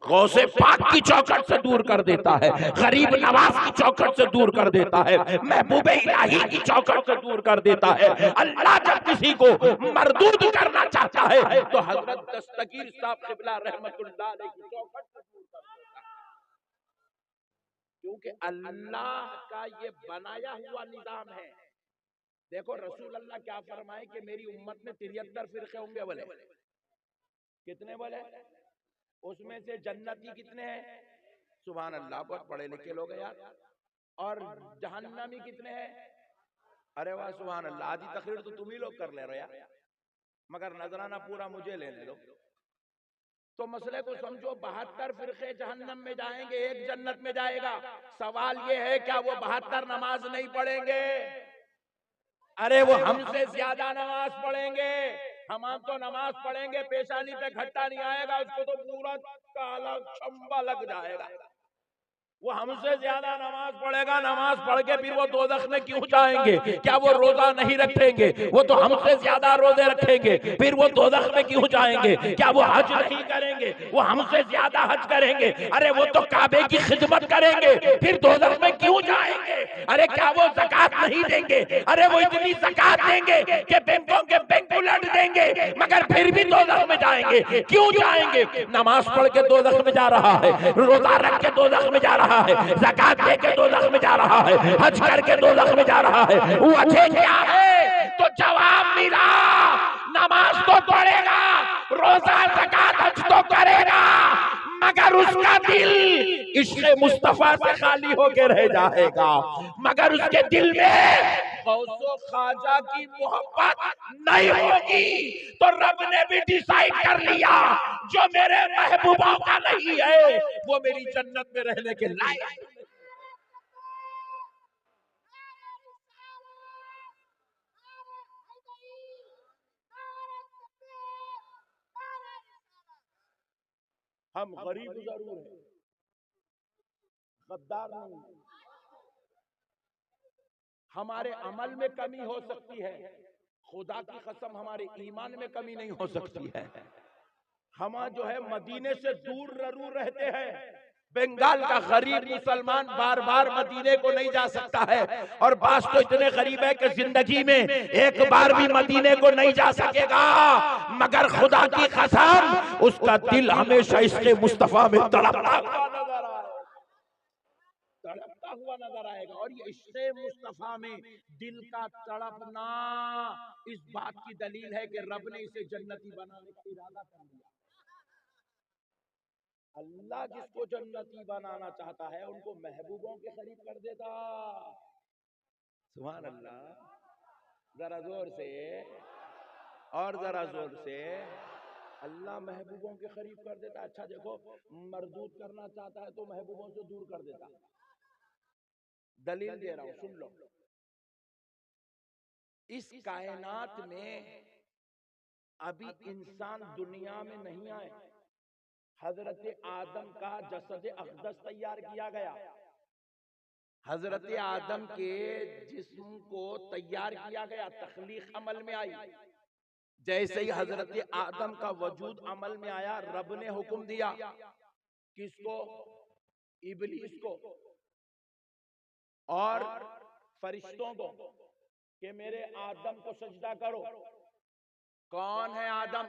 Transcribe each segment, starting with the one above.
غوث پاک کی چوکھٹ سے دور کر دیتا ہے، غریب نواز کی چوکھٹ سے دور کر دیتا ہے، محبوب الہی کی چوکھٹ سے دور کر دیتا ہے۔ اللہ جب کسی کو مردود کرنا چاہتا ہے تو حضرت دستگیر صاحب قبلہ رحمت اللہ علیہ کی چوکھٹ سے دور کر دیتا ہے، کیونکہ اللہ کا یہ بنایا ہوا نظام ہے۔ دیکھو رسول اللہ کیا فرمائے کہ میری امت میں 73 فرقے ہوں گے، بولے کتنے؟ بولے اس میں سے جنتی کتنے ہیں؟ سبحان اللہ، بہت پڑھے لکھے لوگ ہیں یار۔ اور جہنمی کتنے ہیں؟ ارے واہ سبحان اللہ، آدھی تقریر تو تم ہی لوگ کر لے رہے یار، مگر نذرانہ پورا مجھے لینے دو۔ تو مسئلے کو سمجھو، 72 فرقے جہنم میں جائیں گے، ایک جنت میں جائے گا۔ سوال یہ ہے کیا وہ 72 نماز نہیں پڑھیں گے؟ ارے وہ ہم سے زیادہ نماز پڑھیں گے۔ ہم تو نماز پڑھیں گے، پیشانی پہ گھٹا نہیں آئے گا، اس کو تو پورا کالا چمبا لگ جائے گا۔ وہ ہم سے زیادہ نماز پڑھے گا، نماز پڑھ کے پھر وہ دوزخ میں کیوں جائیں گے؟ کیا وہ روزہ نہیں رکھیں گے؟ وہ تو ہم سے زیادہ روزے رکھیں گے، پھر وہ دوزخ میں کیوں جائیں گے؟ کیا وہ حج نہیں کریں گے؟ وہ ہم سے زیادہ حج کریں گے، ارے وہ تو کعبے کی خدمت کریں گے، پھر دوزخ میں کیوں جائیں گے؟ ارے کیا وہ زکوٰۃ نہیں دیں گے؟ ارے وہ اتنی زکوٰۃ دیں گے کہ بینکوں کے بینک الٹ دیں گے، مگر پھر بھی دوزخ میں جائیں گے۔ کیوں جائیں گے؟ نماز پڑھ کے دوزخ میں جا رہا ہے، روزہ رکھ کے دوزخ میں جا رہا ہے، زکوٰۃ دے کے دوزخ میں جا رہا ہے، حج کر کے دوزخ میں جا رہا ہے۔ وجہ کیا ہے؟ تو جواب ملا، نماز تو پڑھے گا، روزہ زکوٰۃ حج تو کرے گا، مگر اس کا دل عشق مصطفیٰ سے خالی ہو کے رہ جائے گا، مگر اس کے دل میں غوث و خواجہ کی محبت نہیں ہوگی۔ تو رب نے بھی ڈیسائیڈ کر لیا جو میرے محبوبوں کا نہیں ہے وہ میری جنت میں رہنے کے لائق نہیں۔ ہم غریب ضرور ہیں، غدار نہیں۔ ہمارے عمل میں کمی ہو سکتی ہے، خدا کی قسم ہمارے ایمان میں کمی نہیں ہو سکتی ہے۔ ہم جو ہے مدینے سے دور ضرور رہتے ہیں، بنگال کا غریب مسلمان بار بار مدینے کو نہیں جا سکتا ہے، اور بعض تو اتنے غریب ہے کہ زندگی میں ایک بار بھی مدینے کو نہیں جا سکے گا، مگر خدا کی قسم اس کا دل ہمیشہ عشق مصطفیٰ میں تڑپتا ہوا نظر آئے گا۔ اور یہ عشق مصطفیٰ میں دل کا تڑپنا اس بات کی دلیل ہے کہ رب نے اسے جنتی بنانے کا ارادہ کر لیا۔ اللہ جس کو جنتی بنانا چاہتا ہے ان کو محبوبوں کے قریب کر دیتا۔ سبحان اللہ، ذرا زور سے اور ذرا زور سے، اللہ محبوبوں کے قریب کر دیتا۔ اچھا دیکھو، مردود کرنا چاہتا ہے تو محبوبوں سے دور کر دیتا۔ دلیل دے رہا ہوں، سن لو۔ اس کائنات میں ابھی انسان دنیا میں نہیں آئے، حضرت آدم کا جسد اقدس تیار کیا گیا، حضرت آدم کے جسم کو تیار کیا گیا، تخلیق عمل میں آئی۔ جیسے ہی حضرت آدم کا وجود عمل میں آیا، رب نے حکم دیا کس کو؟ ابلیس کو اور فرشتوں کو کہ میرے آدم کو سجدہ کرو۔ کون ہے آدم؟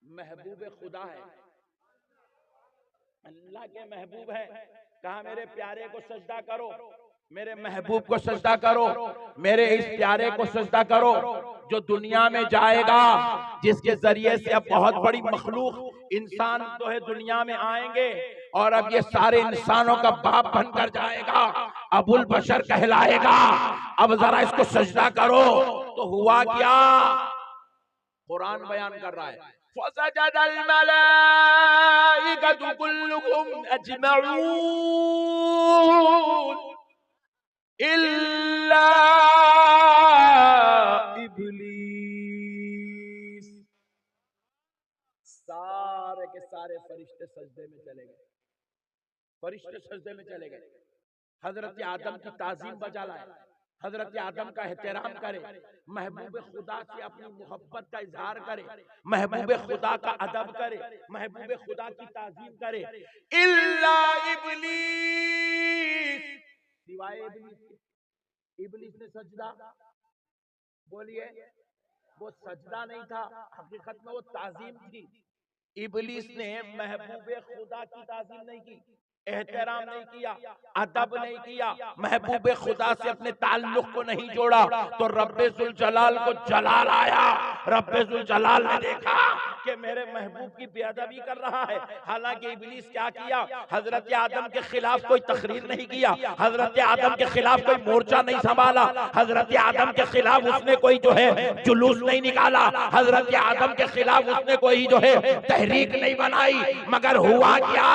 محبوب خدا ہے، اللہ کے محبوب ہے۔ کہا میرے پیارے کو سجدہ کرو، میرے محبوب کو سجدہ کرو، میرے اس پیارے کو سجدہ کرو جو دنیا میں جائے گا، جس کے ذریعے سے اب بہت بڑی مخلوق انسان جو ہے دنیا میں آئیں گے، اور اب یہ سارے انسانوں کا باپ بن کر جائے گا، ابو البشر کہلائے گا۔ اب ذرا اس کو سجدہ کرو۔ تو ہوا کیا؟ قرآن بیان کر رہا ہے، فَسَجَدَ الْمَلَائِكَةُ كُلُّهُمْ أَجْمَعُونَ إِلَّا إِبْلِيسَ۔ سارے کے سارے فرشتے سجدے میں چلے گئے، فرشتے سجدے میں چلے گئے۔ حضرت آدم کی تعظیم بجا لائے، حضرت آدم کا احترام کرے، محبوب خدا سے اپنی محبت کا اظہار کرے، محبوب خدا کا ادب کرے، محبوب خدا کی تعظیم کرے، الا ابلیس، سوائے ابلیس، ابلیس نے سجدہ، بولیے، وہ سجدہ نہیں تھا، حقیقت میں وہ تعظیم تھی۔ ابلیس نے محبوب خدا کی تعظیم نہیں کی، احترام نہیں کیا، ادب نہیں کیا، محبوب خدا سے اپنے تعلق کو نہیں جوڑا، تو رب ذوالجلال کو جلال آیا۔ رب ذوالجلال نے دیکھا کہ میرے محبوب کی بے ادبی کر رہا ہے۔ حالانکہ ابلیس کیا کیا؟ حضرت آدم کے خلاف کوئی تقریر نہیں کیا، حضرت آدم کے خلاف کوئی مورچہ نہیں سنبھالا، حضرت آدم کے خلاف اس نے کوئی جو ہے جلوس نہیں نکالا، حضرت آدم کے خلاف اس نے کوئی جو ہے تحریک نہیں بنائی، مگر ہوا کیا؟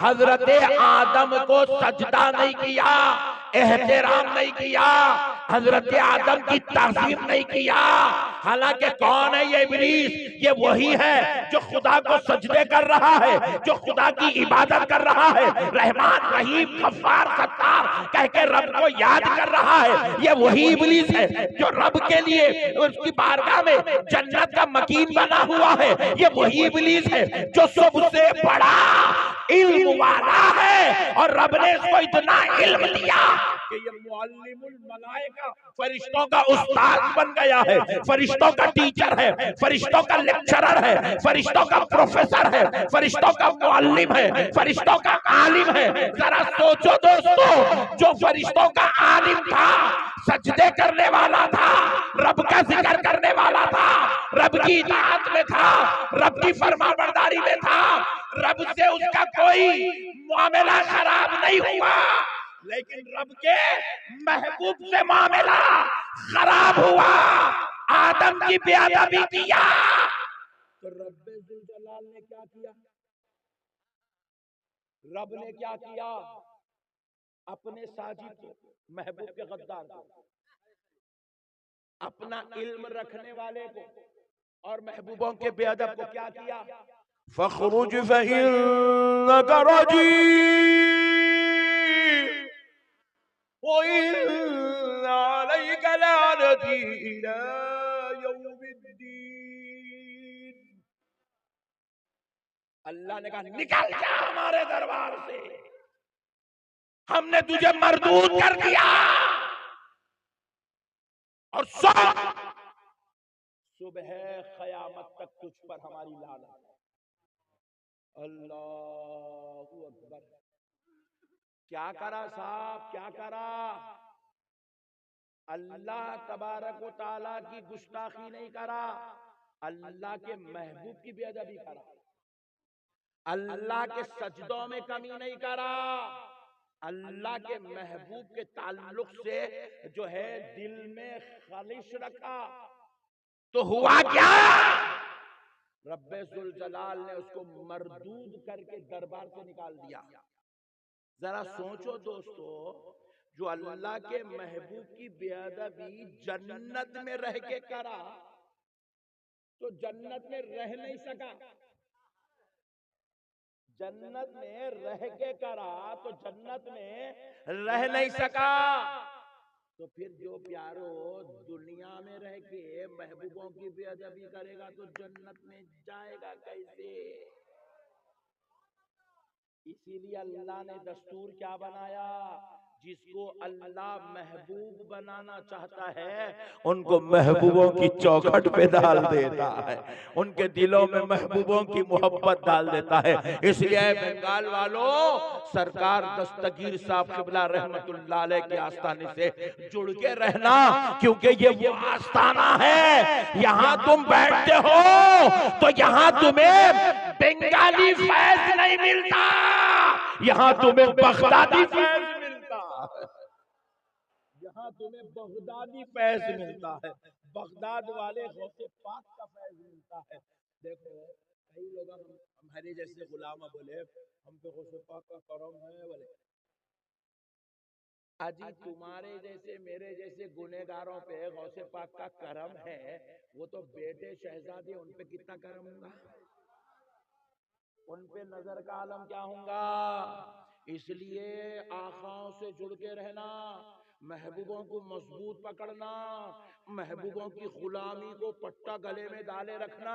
حضرت آدم کو سجدہ نہیں کیا، احترام نہیں کیا، حضرت آدم کی تعظیم نہیں کیا۔ حالانکہ کون ہے یہ ابلیس؟ یہ وہی ہے جو خدا کو سجدے کر رہا ہے، جو خدا کی عبادت کر رہا ہے، رحمان رحیم غفار ستار کہہ کے رب کو یاد کر رہا ہے۔ یہ وہی ابلیس ہے جو رب کے لیے اس کی بارگاہ میں جنت کا مکین بنا ہوا ہے۔ یہ وہی ابلیس ہے جو سب سے بڑا علم والا ہے، اور رب نے اس کو اتنا علم دیا کہ یہ معلم الملائکہ، فرشتوں کا استاد بن گیا ہے، فرشتوں کا ٹیچر ہے، فرشتوں کا لیکچرر ہے، فرشتوں کا پروفیسر ہے، فرشتوں کا معلم ہے، فرشتوں کا عالم ہے۔ ذرا سوچو دوستو، جو فرشتوں کا عالم تھا، سجدے کرنے والا تھا، رب کا ذکر کرنے والا تھا، رب کی اطاعت میں تھا، رب کی فرما برداری میں تھا، رب سے اس کا کوئی معاملہ خراب نہیں ہوا، لیکن رب کے محبوب سے معاملہ خراب ہوا، آدم کی بے ادبی کیا، تو رب ذوالجلال نے کیا کیا؟ رب نے کیا کیا؟ اپنے ساجد کو، محبوب کے غدار کو، اپنا علم رکھنے والے کو اور محبوبوں کے بے ادب کو کیا کیا؟ فَخْرُجْ فَإِنَّكَ رَجِيمٌ وَإِنَّ عَلَيْكَ لَعْنَتِي إِلَى يَوْمِ الدِّينِ۔ اللہ نے کہا نکل جا ہمارے دربار سے، ہم نے تجھے مردود کر دیا، اور صبح قیامت تک تجھ پر ہماری لعنت۔ اللہ اکبر! کیا کرا صاحب، کیا کرا؟ اللہ تبارک و تعالیٰ کی گستاخی نہیں کرا، اللہ کے محبوب کی بے ادبی کرا، اللہ کے سجدوں میں کمی نہیں کرا، اللہ کے محبوب کے تعلق سے جو ہے دل میں خلش رکھا، تو ہوا کیا؟ رب ذوالجلال نے اس کو مردود کر کے دربار سے نکال دیا۔ ذرا سوچو دوستو، جو اللہ کے محبوب کی بے ادبی جنت میں رہ کے کرا تو جنت میں رہ نہیں سکا، جنت میں رہ کے کرا تو جنت میں رہ نہیں سکا، تو پھر جو پیارو دنیا میں رہ کے محبوبوں کی بے ادبی کرے گا تو جنت میں جائے گا کیسے؟ اسی لیے اللہ نے دستور کیا بنایا؟ جس کو اللہ محبوب بنانا چاہتا ہے ان کو محبوبوں کی چوکھٹ پہ ڈال دیتا ہے، ان کے دلوں میں محبوبوں کی محبت ڈال دیتا ہے۔ اس لیے بنگال والوں، سرکار دستگیر صاحب قبلہ رحمت اللہ علیہ کے آستانے سے جڑ کے رہنا، کیونکہ یہ وہ آستانہ ہے، یہاں تم بیٹھتے ہو تو یہاں تمہیں بنگالی فیض نہیں ملتا، یہاں تمہیں بغدادی فیض ملتا ہے، یہاں تمہیں بغدادی فیض ملتا ہے، بغداد والے غوث پاک کا فیض ملتا ہے۔ دیکھو کئی لوگ ہمارے جیسے غلام بولے ہم پہ غوث پاک کا کرم ہے، بولے اجی تمہارے جیسے میرے جیسے گنہگاروں پہ غوث پاک کا کرم ہے، وہ تو بیٹے شہزادے، ان پہ کتنا کرم ہوگا، ان پہ نظر کا عالم کیا ہوگا۔ اس لیے آقاؤں سے جڑ کے رہنا، محبوبوں کو مضبوط پکڑنا، محبوبوں کی غلامی کو پٹا گلے میں ڈالے رکھنا،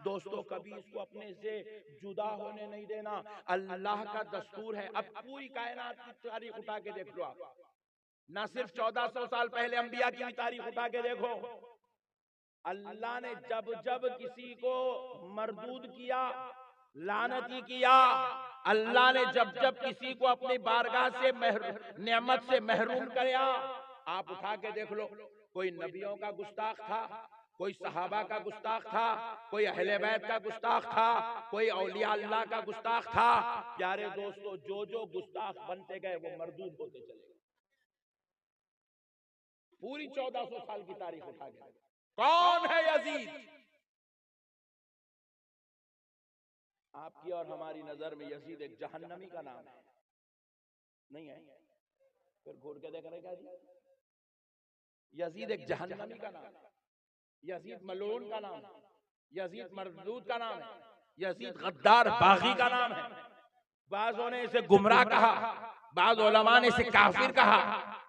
دوستو کبھی اس کو اپنے سے جدا ہونے نہیں دینا۔ اللہ کا دستور ہے۔ اب پوری کائنات کی تاریخ اٹھا کے دیکھ لو آپ، نہ صرف 1400 سال پہلے انبیاء کی تاریخ اٹھا کے دیکھو، اللہ نے جب جب کسی کو مردود کیا، لعنتی کیا، اللہ نے جب جب کسی کو اپنی بارگاہ سے نعمت سے محروم کیا، آپ اٹھا کے دیکھ لو، کوئی نبیوں کا گستاخ تھا، کوئی صحابہ کا گستاخ تھا، کوئی اہل بیت کا گستاخ تھا، کوئی اولیاء اللہ کا گستاخ تھا۔ پیارے دوستو، جو گستاخ بنتے گئے وہ مردود ہوتے چلے گئے۔ پوری 1400 سال کی تاریخ اٹھا کے کون ہے یزید؟ آپ کی اور ہماری نظر میں یزید ایک جہنمی کا نام ہے، نہیں ہے؟ پھر گھور کے دیکھ رہے کیا جی؟ یزید ایک جہنمی کا نام ہے، یزید ملعون کا نام ہے، یزید مردود کا نام ہے، یزید غدار باغی کا نام ہے۔ بعضوں نے اسے گمراہ کہا، بعض علماء نے اسے کافر کہا،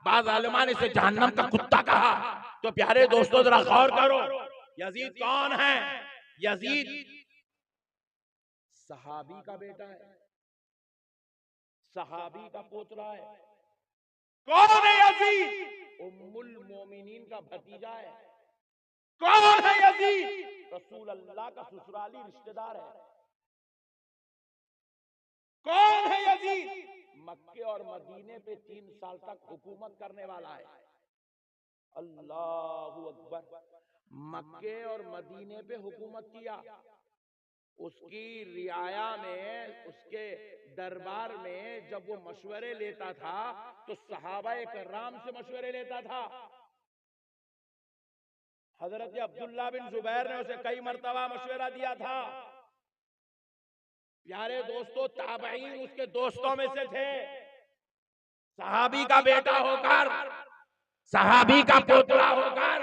بعض علماء نے اسے جہنم کا کتا کہا۔ تو پیارے دوستو ذرا غور کرو، یزید کون ہے؟ یزید صحابی کا بیٹا ہے، صحابی کا پوترا ہے۔ کون ہے یزید؟ ام المومنین کا بھتیجا ہے۔ کون ہے یزید؟ رسول اللہ کا سسرالی رشتہ دار ہے۔ کون ہے یزید؟ مکے اور مدینے پہ 3 سال تک حکومت کرنے والا ہے۔ اللہ اکبر، مکے اور مدینے پہ حکومت کیا، اس کی رعایا میں، اس کے دربار میں جب وہ مشورے لیتا تھا تو صحابہ کرام سے مشورے لیتا تھا۔ حضرت عبداللہ بن زبیر نے اسے کئی مرتبہ مشورہ دیا تھا۔ پیارے دوستو، تابعین اس کے دوستوں میں سے تھے۔ صحابی کا بیٹا ہو کر، صحابی کا پوترا ہو کر،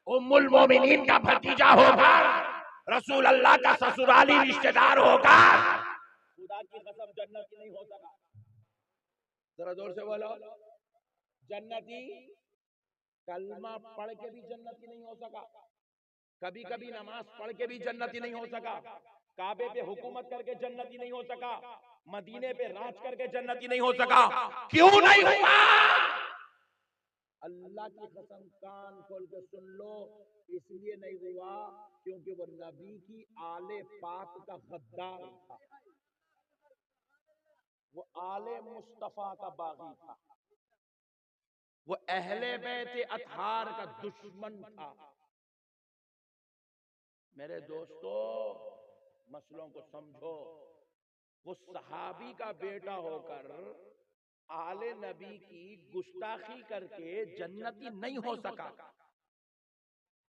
ام المومنین کا بھتیجا ہو کر، رسول اللہ کا سسرالی رشتہ دار ہو کر، خدا کی قسم جنتی نہیں ہو سکا۔ ذرا زور سے بولو، جنتی کلمہ پڑھ کے بھی جنتی نہیں ہو سکا، کبھی کبھی نماز پڑھ کے بھی جنتی نہیں ہو سکا، کعبے پہ حکومت کر کے جنتی نہیں ہو سکا، مدینے پہ راج کر کے جنتی نہیں ہو سکا۔ کیوں نہیں ہوا؟ اللہ کی قسم کان کھول کے سن لو، اس لیے نہیں ہوا کیونکہ وہ نبی کی آل پاک کا غدار تھا، وہ آل مصطفیٰ کا باغی تھا، وہ اہل بیت اطہار کا دشمن تھا۔ میرے دوستو، مسئلوں کو سمجھو، وہ صحابی کا بیٹا ہو کر آل نبی کی گستاخی کر کے جنتی نہیں ہو سکا۔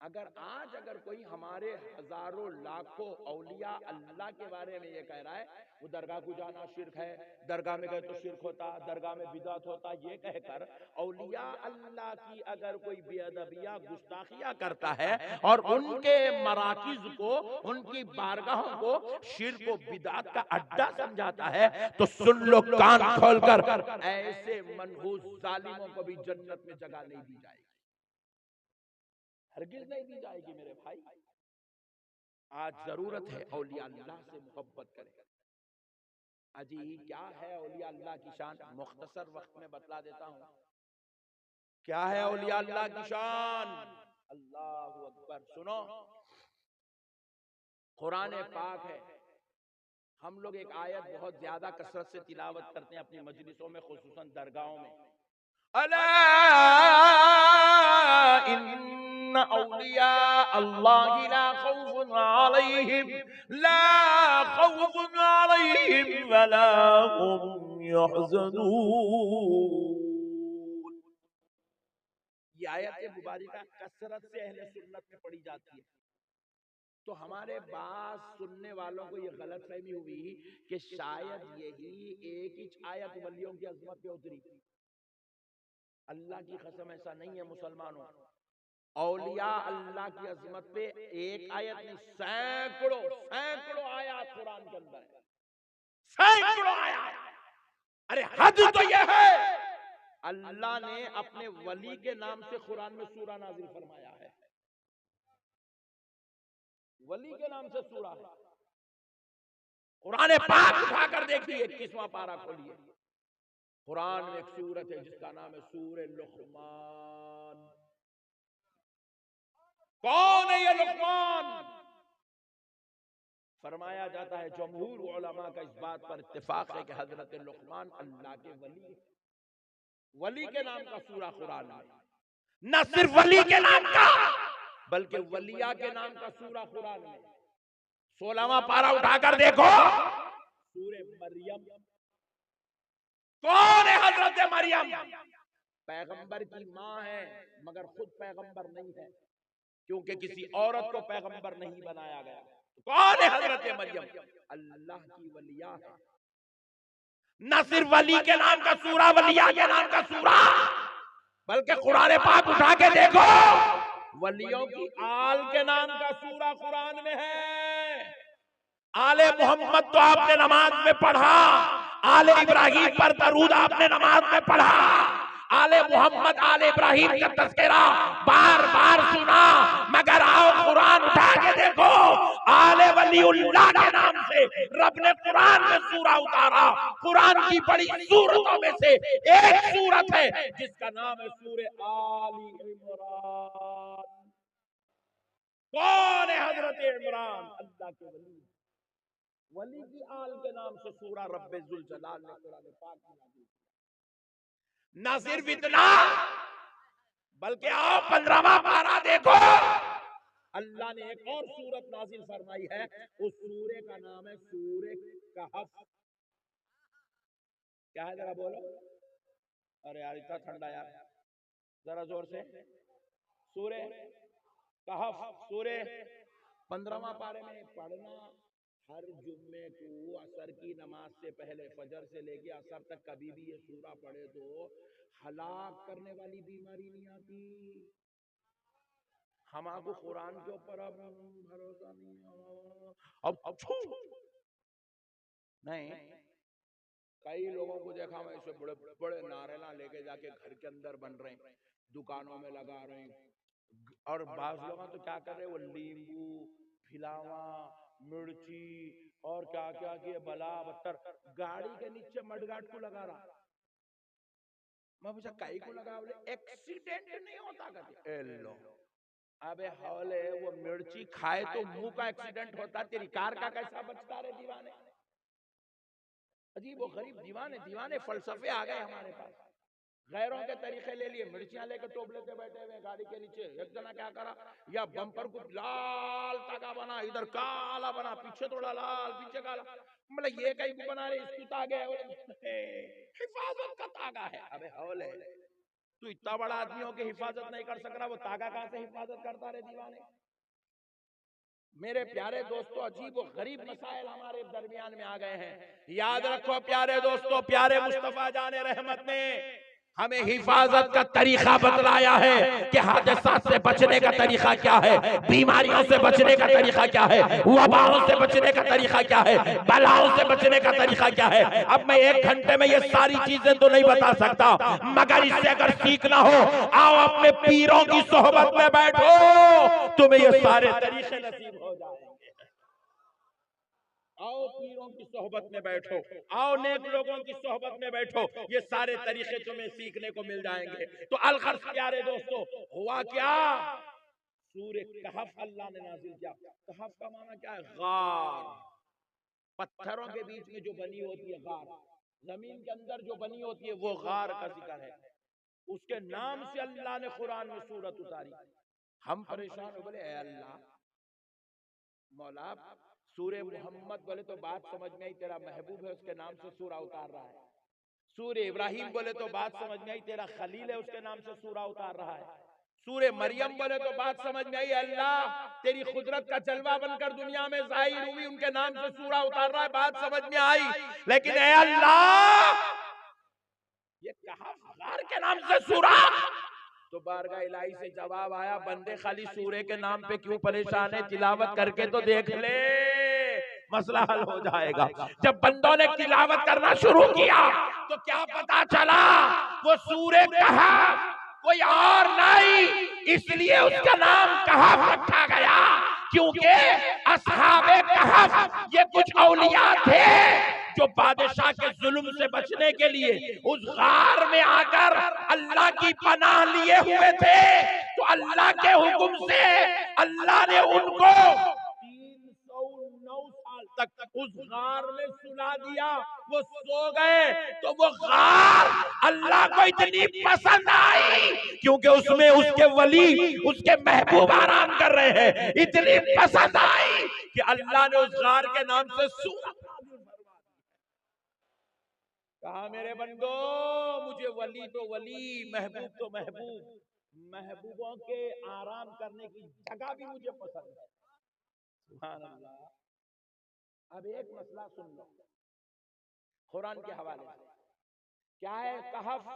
اگر کوئی ہمارے ہزاروں لاکھوں اولیاء اللہ کے بارے میں یہ کہہ رہا ہے وہ درگاہ کو جانا شرک ہے، درگاہ میں گئے تو شرک ہوتا، درگاہ میں بدعت ہوتا، یہ کہہ کر اولیاء اللہ کی اگر کوئی بے ادبیاں گستاخیاں کرتا ہے اور ان کے مراکز کو، ان کی بارگاہوں کو شرک و بدعت کا اڈا سمجھاتا ہے تو سن لو کان کھول کر، ایسے منحوس ظالموں کو بھی جنت میں جگہ نہیں دی جائے گی، ہرگز نہیں دی جائے گی میرے بھائی۔ آج ضرورت ہے اولیاء اللہ سے محبت کریں۔ اجی کیا ہے اولیاء اللہ کی شان؟ مختصر وقت میں بتلا دیتا ہوں کیا ہے اولیاء اللہ کی شان۔ اللہ اکبر، سنو، قرآن پاک ہے، ہم لوگ ایک آیت بہت زیادہ کثرت سے تلاوت کرتے ہیں اپنی مجلسوں میں، خصوصاً درگاہوں میں۔ الا ان اولیاء اللہ لا خوف علیہم ولا هم يحزنون۔ یہ آیت مبارکہ کثرت سے اہل سنت میں پڑھی جاتی ہے، تو ہمارے بعض سننے والوں کو یہ غلط فہمی ہوئی کہ شاید یہی ایک ہی آیت ولیوں کی عظمت پہ اتری۔ اللہ کی قسم ایسا نہیں ہے مسلمانوں، اولیاء اللہ کی عظمت پہ ایک آیت نہیں، سینکڑوں آیات قرآن کے اندر ہے، سینکڑوں آیات۔ ارے حد تو یہ ہے اللہ نے اپنے ولی کے نام سے قرآن میں سورہ نازل فرمایا ہے. ولی کے نام سے سورہ ہے. قرآن پاک اٹھا کر دیکھیے 21واں پارہ کھولیے. قرآن میں ایک سورت ہے جس کا نام ہے سورہ لقمان. کون ہے یہ لقمان؟ فرمایا جاتا ہے جمہور علماء کا اس بات پر اتفاق ہے کہ حضرت لقمان اللہ کے ولی ہیں. ولی کے نام کا سورہ قرآن میں. نہ صرف ولی کے نام کا بلکہ ولیہ کے نام کا سورہ قرآن میں. 16واں پارہ اٹھا کر دیکھو سورہ مریم. کون ہے حضرت مریم؟ پیغمبر کی ماں ہے مگر خود پیغمبر نہیں ہے کیونکہ کسی عورت کو پیغمبر نہیں بنایا گیا. کون ہے حضرت مریم؟ اللہ کی ولیہ ہے. نہ صرف ولی کے نام کا سورہ ولیہ کے نام کا سورہ بلکہ قرآن پاک اٹھا کے دیکھو ولیوں کی آل کے نام کا سورہ قرآن میں ہے. آل محمد تو آپ نے نماز میں پڑھا, آل ابراہیم پر درود آپ نے نماز میں پڑھا, آل محمد آل ابراہیم کا تذکرہ بار بار سنا, مگر آؤ قرآن اٹھا کے دیکھو آل ولی اللہ کے نام سے رب نے قرآن میں سورہ اتارا. قرآن کی بڑی سورتوں میں سے ایک سورت ہے جس کا نام ہے سورہ آل عمران. کون ہے حضرت عمران؟ اللہ کے ولی. ولی کی آل کے نام سے سورہ رب ذوالجلال نے قرآن پاک میں نازل کیا. نہ صرف اتنا بلکہ آؤ 15واں پارہ دیکھو اللہ نے ایک اور سورت نازل فرمائی ہے. اس سورے کا نام ہے سورہ کہف. کیا ہے ذرا بولو. ارے یار اتنا ٹھنڈا یار, ذرا زور سے. سورہ کہف. سورہ 15واں پارے میں پڑھنا ہر جمعے کو عصر کی نماز سے پہلے, فجر سے لے کے عصر تک کبھی بھی یہ سورہ پڑھے تو ہلاک کرنے والی بیماری نہیں آتی. ہمارا کو قرآن کے اوپر اب بھروسہ نہیں. اب نہیں, کئی لوگوں کو دیکھا میں اسے بڑے بڑے ناریلا لے کے جا کے گھر کے اندر بن رہے ہیں, دکانوں میں لگا رہے ہیں, اور بعض لوگوں تو کیا کر رہے ہیں وہ لیمبو پھلاواں مرچی اور کیا کیا کہ بلا بتر گاڑی کے نیچے مڈگاٹ کو لگا رہا. میں پوچھا کئی کو لگا, بولے ایکسیڈنٹ نہیں ہوتا کہتے. اے لو ابے حولے وہ مرچی کھائے تو منہ کا ایکسیڈنٹ ہوتا, تیری کار کا کیسا بچتا رہے دیوانے. عجیب و غریب دیوانے فلسفے آ گئے ہمارے پاس. غیروں کے طریقے لے لیے, مرچیاں لے کے ٹوبلے پہ بیٹھے ہوئے گاڑی کے نیچے. ایک جنا کیا کرا, یا بمپر کو لال تاگا بنا, ادھر کالا بنا, پیچھے تھوڑا لال پیچھے کالا. مطلب یہ کہیں کو بنا رہے, اس کو تاگے حفاظت کا تاگا ہے. ابے حولے تو اتنا بڑا آدمی ہو کہ حفاظت نہیں کر سک رہا, وہ تاگا کہاں سے حفاظت کرتا رہے دیوانے. میرے پیارے دوستو عجیب و غریب مسائل ہمارے درمیان میں آ گئے ہیں. یاد رکھو پیارے دوستو, پیارے مصطفیٰ جان رحمت نے ہمیں حفاظت کا طریقہ بتلایا ہے کہ حادثات سے بچنے کا طریقہ کیا ہے, بیماریوں سے بچنے کا طریقہ کیا ہے, وباؤں سے بچنے کا طریقہ کیا ہے, بلاؤں سے بچنے کا طریقہ کیا ہے. اب میں 1 گھنٹے میں یہ ساری چیزیں تو نہیں بتا سکتا, مگر اس سے اگر سیکھنا ہو آؤ اپنے پیروں کی صحبت میں بیٹھو, تمہیں یہ سارے طریقے نصیب ہو جائیں گے. آؤ پیروں کی صحبت میں بیٹھو, آؤ نیک لوگوں کی صحبت میں بیٹھو, یہ سارے طریقے تمہیں سیکھنے کو مل جائیں گے. تو الغرض پیارے دوستو ہوا کیا, سورہ کہف اللہ نے نازل کیا. کہف کا معنی کیا ہے؟ غار. پتھروں کے بیچ میں جو بنی ہوتی ہے غار, زمین کے اندر جو بنی ہوتی ہے وہ غار کا ذکر ہے. اس کے نام سے اللہ نے قرآن میں سورت اتاری. ہم پریشان ہو, بولے اے اللہ مولا سورہ محمد بولے تو بات سمجھ میں آئی, تیرا محبوب ہے اس کے نام سے سورہ اتار رہا ہے. سورہ ابراہیم بولے تو بات سمجھ میں آئی, تیرا خلیل ہے اس کے نام سے سورہ اتار رہا ہے. سورہ مریم بولے تو بات سمجھ میں آئی, اللہ تیری قدرت کا جلوہ بن کر دنیا میں ظاہر ہوئی, ان کے نام سے سورہ اتار رہا ہے, بات سمجھ میں آئی. لیکن اے اللہ یہ کہف غار کے نام سے سورہ, تو بارگاہ الہی سے جواب آیا, بندے خالی سورے کے نام پہ کیوں پریشان ہے, تلاوت کر کے تو دیکھ لے مسئلہ حل ہو جائے گا. جب بندوں نے تلاوت کرنا شروع کیا تو کیا پتا چلا, وہ سورہ کہف کوئی اور نہیں، اس لیے اس کا نام کہف رکھا گیا، کیونکہ اصحاب کہف یہ کچھ اولیاء تھے جو بادشاہ کے ظلم سے بچنے کے لیے اس غار میں آ کر اللہ کی پناہ لیے ہوئے تھے، تو اللہ کے حکم سے اللہ نے ان کو 309 سال تک اس غار میں سلا دیا، وہ سو گئے، تو وہ غار اللہ کو اتنی پسند آئی کیونکہ اس میں اس کے ولی، اس کے محبوب آرام کر رہے ہیں، اتنی پسند آئی کہ اللہ نے اس غار کے نام سے سورہ کہا میرے بندو مجھے ولی تو ولی، محبوب تو محبوب، محبوبوں کے آرام کرنے کی جگہ بھی مجھے پسند ہے۔ سبحان اللہ۔ اب ایک مسئلہ سن لو قرآن کے حوالے سے، کیا ہے کہف؟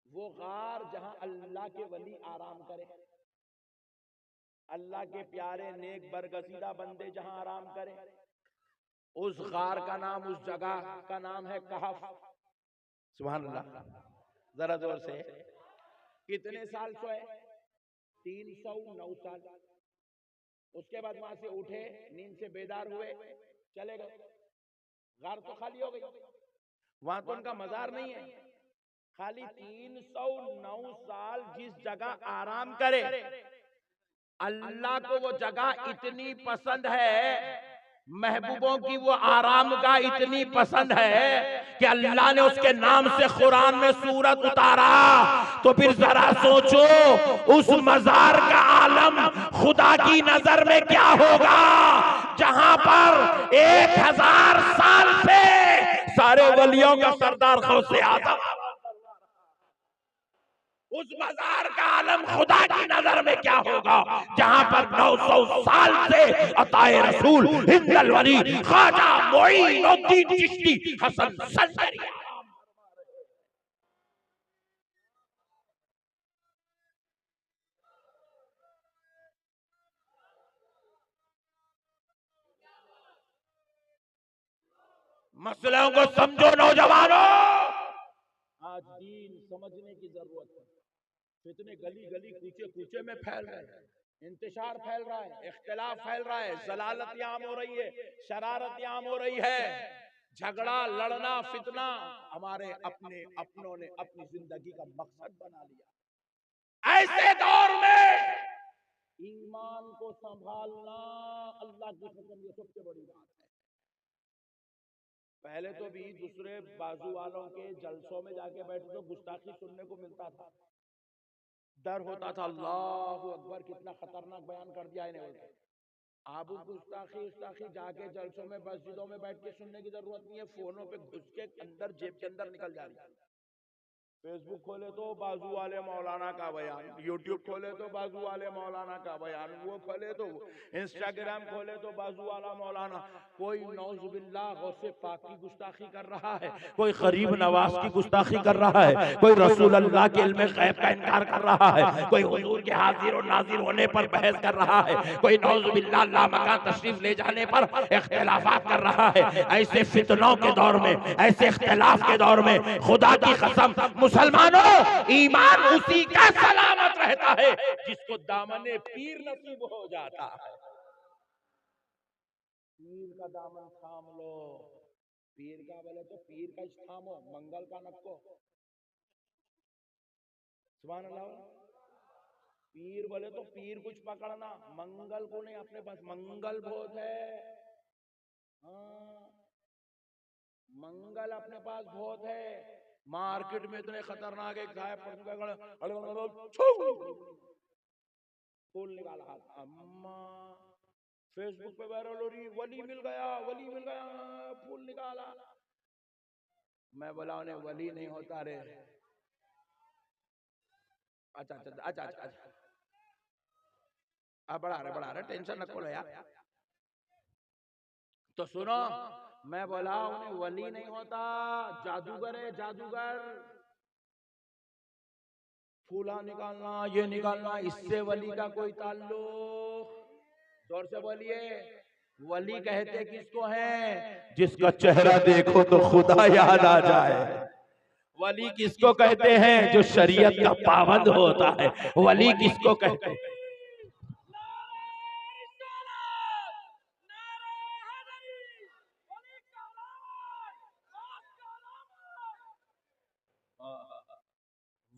وہ غار جہاں اللہ کے ولی آرام کرے، اللہ کے پیارے نیک برگزیدہ بندے جہاں آرام کرے، اس غار کا نام، اس جگہ کا نام ہے کہف۔ سبحان اللہ۔ ذرا زور سے، کتنے سال سوئے؟ 309 سال۔ اس کے بعد وہاں سے اٹھے، نیند سے بیدار ہوئے، چلے گئے، غار تو خالی ہو گئی، وہاں تو ان کا مزار نہیں ہے، خالی 309 سال جس جگہ آرام کرے، اللہ کو وہ جگہ اتنی پسند ہے، محبوبوں کی وہ آرام گاہ اتنی پسند ہے کہ اللہ نے اس کے نام سے قرآن میں سورت اتارا۔ تو پھر ذرا سوچو اس مزار کا عالم خدا کی نظر میں کیا ہوگا، جہاں پر 1000 سال سے سارے ولیوں کا سردار غوث اعظم، اس مزار کا عالم خدا کی نظر میں کیا ہوگا جہاں پر 900 سال سے عطائے رسول ہند الولی خواجہ معین الدین چشتی حسن سنجری مسئلوں کو سمجھو نوجوانوں، آج دین سمجھنے کی ضرورت ہے۔ فتنے گلی گلی کوچے کوچے میں پھیل رہے ہیں، انتشار پھیل رہا ہے، اختلاف پھیل رہا ہے، ضلالت عام ہو رہی ہے، شرارت عام ہو رہی ہے، جھگڑا لڑنا فتنہ ہمارے اپنوں نے اپنی زندگی کا مقصد بنا لیا۔ ایسے دور میں ایمان کو سنبھالنا اللہ کی قسم یہ سب سے بڑی بات ہے۔ پہلے تو بھی دوسرے بازو والوں کے جلسوں میں جا کے بیٹھے تو گستاخی سننے کو ملتا تھا، ڈر ہوتا تھا، اللہ اکبر کتنا خطرناک بیان کر دیا انہیں۔ اب گستاخی جا کے جلسوں میں مسجدوں میں بیٹھ کے سننے کی ضرورت نہیں ہے، فونوں پہ گھس کے اندر جیب کے اندر نکل جا رہی ہے۔ فیس بک کھولے تو بازو والے مولانا کا بیان، یوٹیوب کھولے تو بازو والے مولانا کا بیان، وہ کھولے تو انسٹاگرام کھولے تو بازو والا مولانا، کوئی نعوذ باللہ غوث پاک کی گستاخی کر رہا ہے، کوئی غریب نواز کی گستاخی کر رہا ہے، کوئی رسول اللہ کے علم غیب کا انکار کر رہا ہے، کوئی حضور کے حاضر و ناظر ہونے پر بحث کر رہا ہے، کوئی نعوذ باللہ لامکان تشریف لے جانے پر اختلافات کر رہا ہے۔ ایسے فتنوں کے دور میں، ایسے اختلاف کے دور میں خدا کی قسم مسلمانوں، ایمان اسی کا سلامت رہتا ہے جس کو دامن پیر نصیب ہو جاتا ہے۔ پیر کا دامن تھام لو، پیر کا بولے تو پیر کا تھامو، منگل کا نکو۔ سبحان اللہ۔ پیر بولے تو پیر کچھ پکڑنا، منگل کو نہیں، اپنے پاس منگل بہت ہے، ہاں منگل اپنے پاس بہت ہے۔ مارکیٹ میں اتنے خطرناک ایک صاحب پھول نکالا ہاتھ، اما فیس بک پہ وائرل ہو رہی، ولی مل گیا، ولی مل گیا، پھول نکالا۔ میں بولا انہیں ولی نہیں ہوتا رے۔ اچھا بڑھا رہے ٹینشن نہ کھولو یار۔ تو سنو، میں بولا انہیں ولی نہیں ہوتا، جادوگر ہے، جادوگر۔ پھولا نکالنا، یہ نکالنا، اس سے ولی کا کوئی تعلق۔ زور سے بولیے، ولی کہتے کس کو ہیں؟ جس کا چہرہ دیکھو تو خدا یاد آ جائے۔ ولی کس کو کہتے ہیں؟ جو شریعت کا پابند ہوتا ہے. ولی کس کو کہتے ہیں؟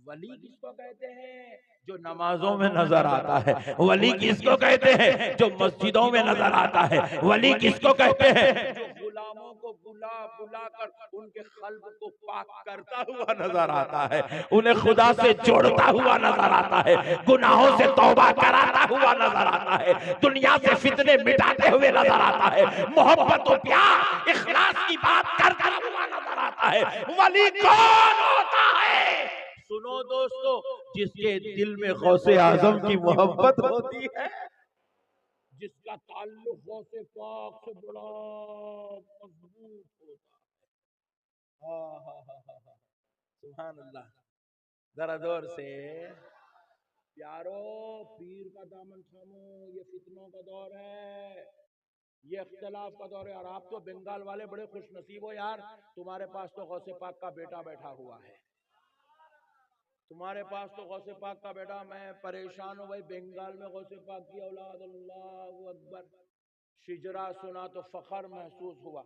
ولی کس کو کہتے ہیں؟ جو نمازوں میں نظر آتا ہے. ولی کس کو کہتے ہیں؟ جو مسجدوں میں نظر آتا ہے. ولی کس کو کہتے ہیں؟ جو غلاموں کو بلا بلا کر ان کے قلب کو پاک کرتا ہوا نظر آتا ہے، انہیں خدا سے جوڑتا ہوا نظر آتا ہے، گناہوں سے توبہ کراتا ہوا نظر آتا ہے، دنیا سے فتنے مٹاتے ہوئے نظر آتا ہے، محبت و پیار اخلاص کی بات کرتا ہوا نظر آتا ہے. ولی کون ہوتا ہے؟ سنو دوستو، جس کے دل میں غوث اعظم کی محبت ہوتی ہے، جس کا تعلق غوث پاک سے بڑا مضبوط ہوتا ہے. سبحان اللہ. ذرا دور سے پیارو، پیر کا دامن تھامو، یہ فتنوں کا دور ہے، یہ اختلاف کا دور ہے. اور آپ تو بنگال والے بڑے خوش نصیب ہو یار، تمہارے پاس تو غوث پاک کا بیٹا بیٹھا ہوا ہے. تمہارے پاس تو غوث پاک کا بیٹا. میں پریشان ہوں بھائی، بنگال میں غوث پاک کی اولاد. اللہ اکبر. شجرا سنا تو فخر محسوس ہوا.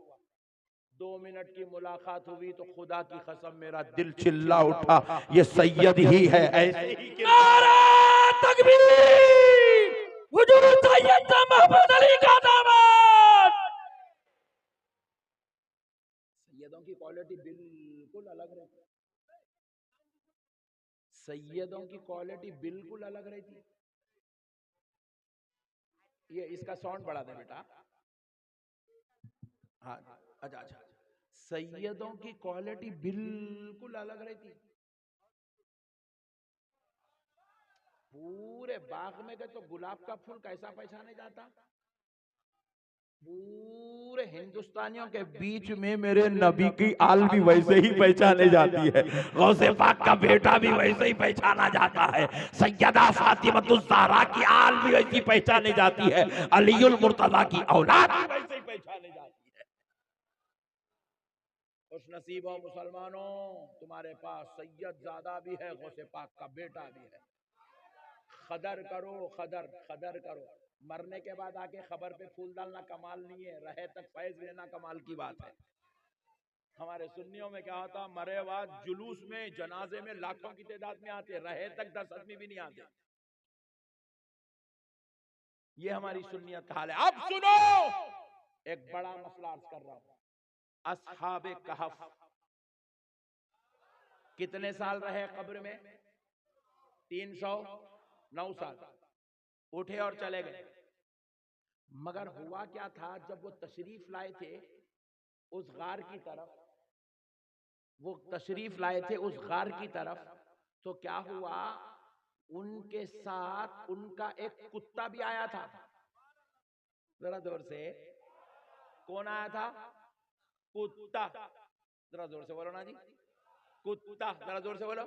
2 منٹ کی ملاقات ہوئی تو خدا کی قسم میرا دل چلا اٹھا، یہ سید ہی ہے. ایسے ہی نعرہ تکبیر، حضور سید محمد علی کا داماد. سیدوں کی کوالٹی بالکل الگ رہتی، سیدوں کی کوالٹی بالکل الگ رہتی. یہ اس کا ساؤنڈ بڑھا دیں بیٹا. ہاں اچھا اچھا. سیدوں کی کوالٹی بالکل الگ رہتی. پورے باغ میں گئے تو گلاب کا پھول کیسا پہچانے جاتا؟ پورے ہندوستانیوں کے بیچ میں میرے نبی کی آل بھی ویسے ہی پہچانے جاتی ہے، غوث پاک کا بیٹا بھی ویسے ہی پہچانا جاتا ہے، سیدہ فاطمہ الزہرا کی آل بھی ویسے ہی پہچانے جاتی ہے، علی المرتضیٰ کی اولاد بھی ویسے ہی پہچانے جاتی ہے. خوش نصیب ہو مسلمانوں، تمہارے پاس سید زادہ بھی ہے، غوث پاک کا بیٹا بھی ہے. قدر کرو، قدر کرو. مرنے کے بعد آ کے خبر پہ پھول ڈالنا کمال نہیں ہے، رہے تک فیض لینا کمال کی بات ہے. ہمارے سنیوں میں کیا ہوتا، مرے بعد جلوس میں جنازے میں لاکھوں کی تعداد میں آتے، رہے تک 10 آدمی بھی نہیں آتے. یہ ہماری سنیت کا حال ہے. اب سنو، ایک بڑا مسئلہ عرض کر رہا ہوں. اصحاب کہف کتنے سال رہے قبر میں؟ 309 سال. اٹھے اور چلے گئے. مگر ہوا کیا تھا، جب وہ تشریف لائے تھے اس غار کی طرف، وہ تشریف لائے تھے اس غار کی طرف، تو کیا ہوا، ان کے ساتھ ان کا ایک کتا بھی آیا تھا. ذرا دور سے، کون آیا تھا؟ کتا. ذرا زور سے بولو نا جی. کتا. ذرا زور سے بولو.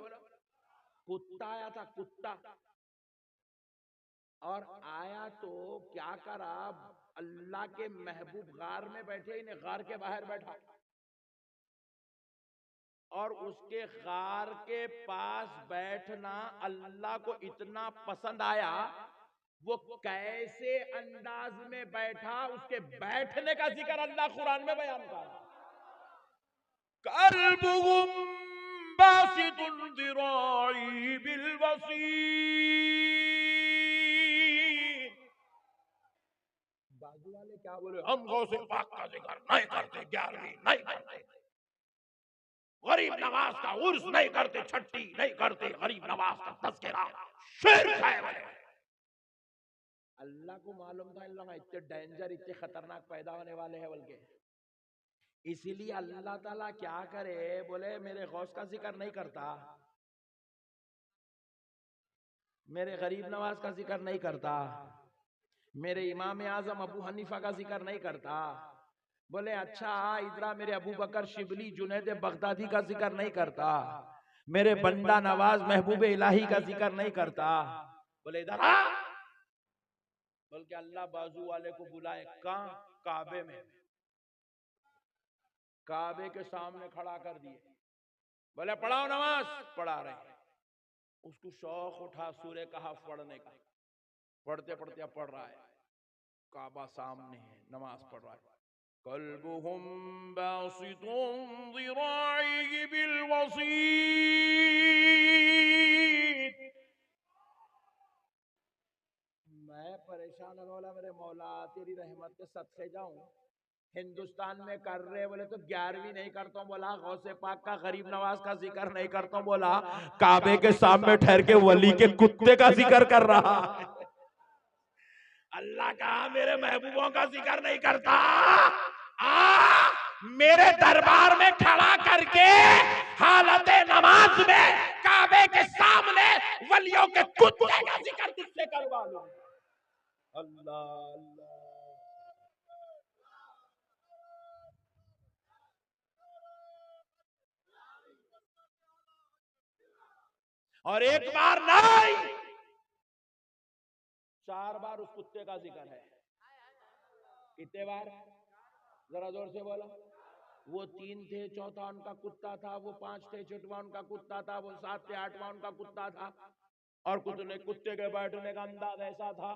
کتا آیا تھا، کتا. اور آیا تو کیا کرا، اللہ کے محبوب غار میں بیٹھے، انہیں غار کے باہر بیٹھا، اور اس کے غار کے پاس بیٹھنا اللہ کو اتنا پسند آیا، وہ کیسے انداز میں بیٹھا، اس کے بیٹھنے کا ذکر اللہ قرآن میں بیان کرا. قلبهم باسط ذراعی بالوسیل. بازو والے کیا بولے، ہم غوث پاک کا ذکر نہیں کرتے، 11ویں نہیں کرتے، غریب نواز کا عرس نہیں کرتے، چھٹی نہیں کرتے، غریب نواز کا تذکرہ شرک ہے. اللہ کو معلوم تھا ان لوگ اتنے ڈینجر، اتنے خطرناک پیدا ہونے والے ہیں. بلکہ اسی لیے اللہ تعالیٰ کیا کرے، بولے میرے غوث کا ذکر نہیں کرتا، میرے غریب نواز کا ذکر نہیں کرتا، میرے امام اعظم ابو حنیفہ کا ذکر نہیں کرتا. بولے اچھا ادھر میرے ابو بکر شبلی جنید بغدادی کا ذکر نہیں کرتا، میرے بندہ نواز محبوب الہی کا ذکر نہیں کرتا. بولے ادھر آ. بلکہ اللہ بازو والے کو بلائے، کہاں؟ کعبے میں. کعبے کے سامنے کھڑا کر دیے. بولے پڑھاؤ نماز، پڑھا رہے ہیں. اس کو شوق اٹھا سورہ کہف پڑھنے کا، پڑھتے پڑھتے اب پڑھ رہا ہے، کعبہ سامنے ہے، نماز پڑھ رہا ہے. قلبهم باسط ذراعيه بالوسيط. میں پریشان ہو، میرے مولا تیری رحمت کے صدقے جاؤں. ہندوستان میں کر رہے بولے تو 11ویں نہیں کرتا ہوں، بولا غوث پاک کا غریب نواز کا ذکر نہیں کرتا ہوں، بولا کعبے کے سامنے ٹھہر کے ولی کے کتے کا ذکر کر رہا. اللہ کہا میرے محبوبوں کا ذکر نہیں کرتا، میرے دربار میں کھڑا کر کے حالت نماز میں کعبے کے سامنے ولیوں کے کتے کا ذکر تجھ سے کروا لوں. اللہ اللہ. اور ایک بار نہیں، 4 بار اس کتے کا ذکر ہے. کتنے بار؟ ذرا زور سے بولا. وہ 3 تھے، چوتھا ان کا کتا تھا. وہ 5 تھے، چھٹواں ان کا کتا تھا. وہ 7 تھے، 8واں ان کا کتا تھا. اور کتے کے بیٹھنے کا انداز ایسا تھا.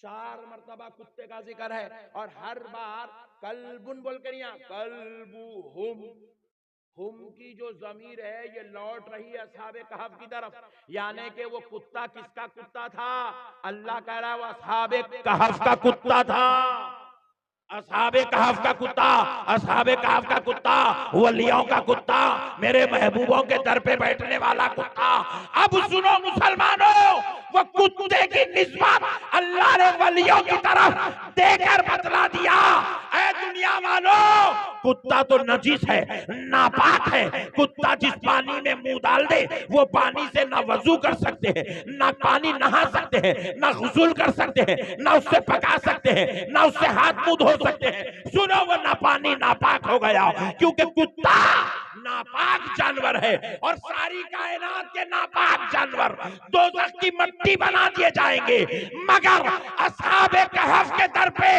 4 مرتبہ کتے کا ذکر ہے. اور ہر بار قلبن بول کے نہیں، قلبہم، ہم کی جو ضمیر ہے یہ لوٹ رہی ہے اصحاب کہف کی طرف. یعنی کہ وہ کتا کس کا کتا تھا؟ اللہ کہہ رہا ہے وہ اصحاب کہف کا کتا تھا. اصحاب کہف کا کتا، اصحاب کہف کا کتا، ولیوں کا کتا، میرے محبوبوں کے در پہ بیٹھنے والا کتا. اب سنو مسلمانوں، وہ کتے کی نسبت اللہ نے ولیوں کی طرف دے کر بتلا دیا. اے دنیا والوں، کتا تو نجس ہے، ناپاک ہے. کتا جس پانی میں منہ ڈال دے وہ پانی سے نہ وضو کر سکتے ہیں، نہ پانی نہا سکتے ہیں، نہ غسل کر سکتے ہیں، نہ اس سے پکا سکتے ہیں، نہ اس سے ہاتھ منہ دھو سکتے ہیں. سنو وہ نہ پانی ناپاک ہو گیا، کیونکہ کتا ناپاک جانور ہے. اور ساری کائنات کے ناپاک جانور دوزخ کی مٹی بنا دیے جائیں گے، مگر اصحاب کہف کے در پہ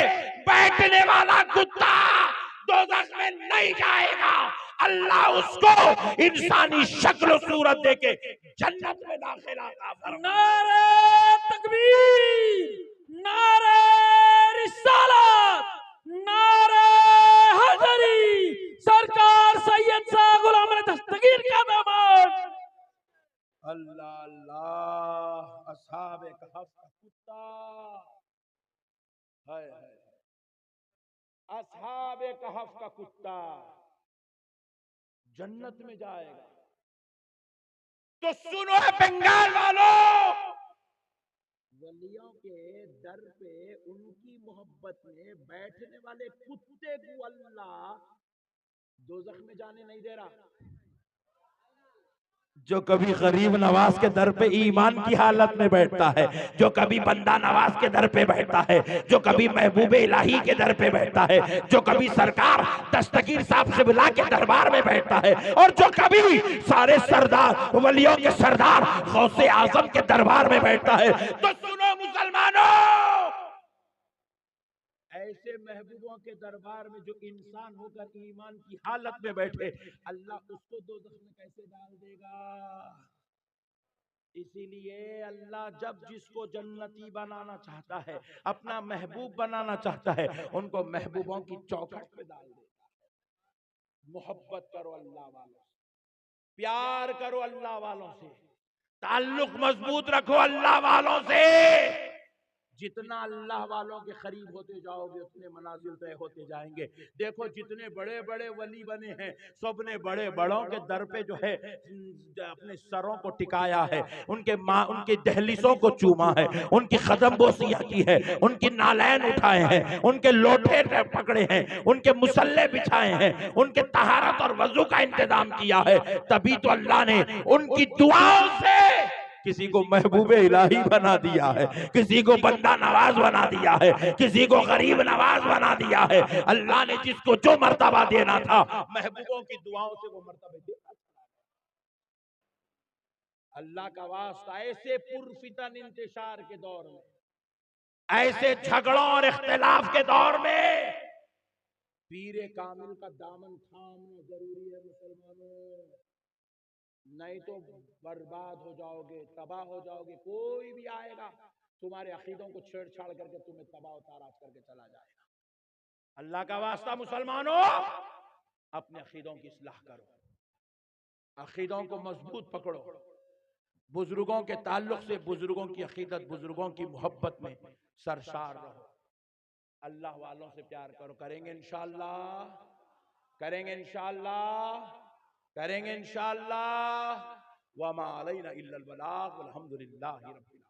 بیٹھنے والا کتا دوزخ میں نہیں جائے گا. اللہ اس کو انسانی شکل و صورت دے کے جنت میں داخل عطا فرمائے. نعرہ تکبیر، نعرہ رسالت، نعرہ حیدری، سرکار سید شاہ غلام احمد دستگیر کا داماد. اللہ اللہ. اصحاب کہف کا کتا، ہائے ہائے، اصحاب کہف کا کتا جنت میں جائے گا. تو سنو بنگال والوں، ولیوں کے در پہ ان کی محبت میں بیٹھنے والے کتے کو اللہ دوزخ میں جانے نہیں دے رہا. جو کبھی غریب نواز کے در پہ ایمان کی حالت میں بیٹھتا ہے، جو کبھی بندہ نواز کے در پہ بیٹھتا ہے، جو کبھی محبوب الہی کے در پہ بیٹھتا ہے، جو کبھی سرکار دستگیر صاحب قبلہ کے دربار میں بیٹھتا ہے، اور جو کبھی سارے سردار ولیوں کے سردار غوث اعظم کے دربار میں بیٹھتا ہے. تو سنو مسلمانوں، ایسے محبوبوں کے دربار میں جو انسان ہو کر ایمان کی حالت میں بیٹھے، اللہ اس کو دوزخ میں کیسے ڈال دے گا؟ اسی لیے اللہ جب جس کو جنتی بنانا چاہتا ہے، اپنا محبوب بنانا چاہتا ہے، ان کو محبوبوں کی چوکھٹ پہ ڈال دیتا ہے. محبت کرو اللہ والوں سے، پیار کرو اللہ والوں سے، تعلق مضبوط رکھو اللہ والوں سے. جتنا اللہ والوں کے قریب ہوتے جاؤ گے اتنے منازل طے ہوتے جائیں گے. دیکھو جتنے بڑے بڑے ولی بنے ہیں، سب نے بڑے بڑوں کے در پہ جو ہے اپنے سروں کو ٹکایا ہے، ان کے دہلیزوں کو چوما ہے، ان کی قدم بوسیاں کی ہے، ان کی نالین اٹھائے ہیں، ان کے لوٹے پکڑے ہیں، ان کے مسلح بچھائے ہیں، ان کے طہارت اور وضو کا انتظام کیا ہے. تبھی تو اللہ نے ان کی دعاؤں سے کسی کو محبوب الہی بنا دیا ہے، کسی کو بندہ نواز بنا دیا ہے، کسی کو غریب نواز بنا دیا ہے. اللہ نے جس کو جو مرتبہ دینا تھا محبوبوں کی دعاؤں سے وہ مرتبہ دینا. اللہ کا واسطہ ایسے پرفتن انتشار کے دور میں، ایسے جھگڑوں اور اختلاف کے دور میں پیر کامل کا دامن تھامنا ضروری ہے مسلمانوں. نہیں تو برباد ہو جاؤ گے، تباہ ہو جاؤ گے. کوئی بھی آئے گا تمہارے عقیدوں کو چھیڑ چھاڑ کر کے تمہیں تباہ و تاراج کر کے چلا جائے گا. اللہ کا واسطہ مسلمانوں، اپنے عقیدوں کی اصلاح کرو، عقیدوں کو مضبوط پکڑو، بزرگوں کے تعلق سے بزرگوں کی عقیدت، بزرگوں کی محبت میں سرشار رہو، اللہ والوں سے پیار کرو. کریں گے انشاءاللہ، کریں گے انشاءاللہ، کریں گے انشاءاللہ. وما علینا الا البلاغ والحمد للہ رب العالمین.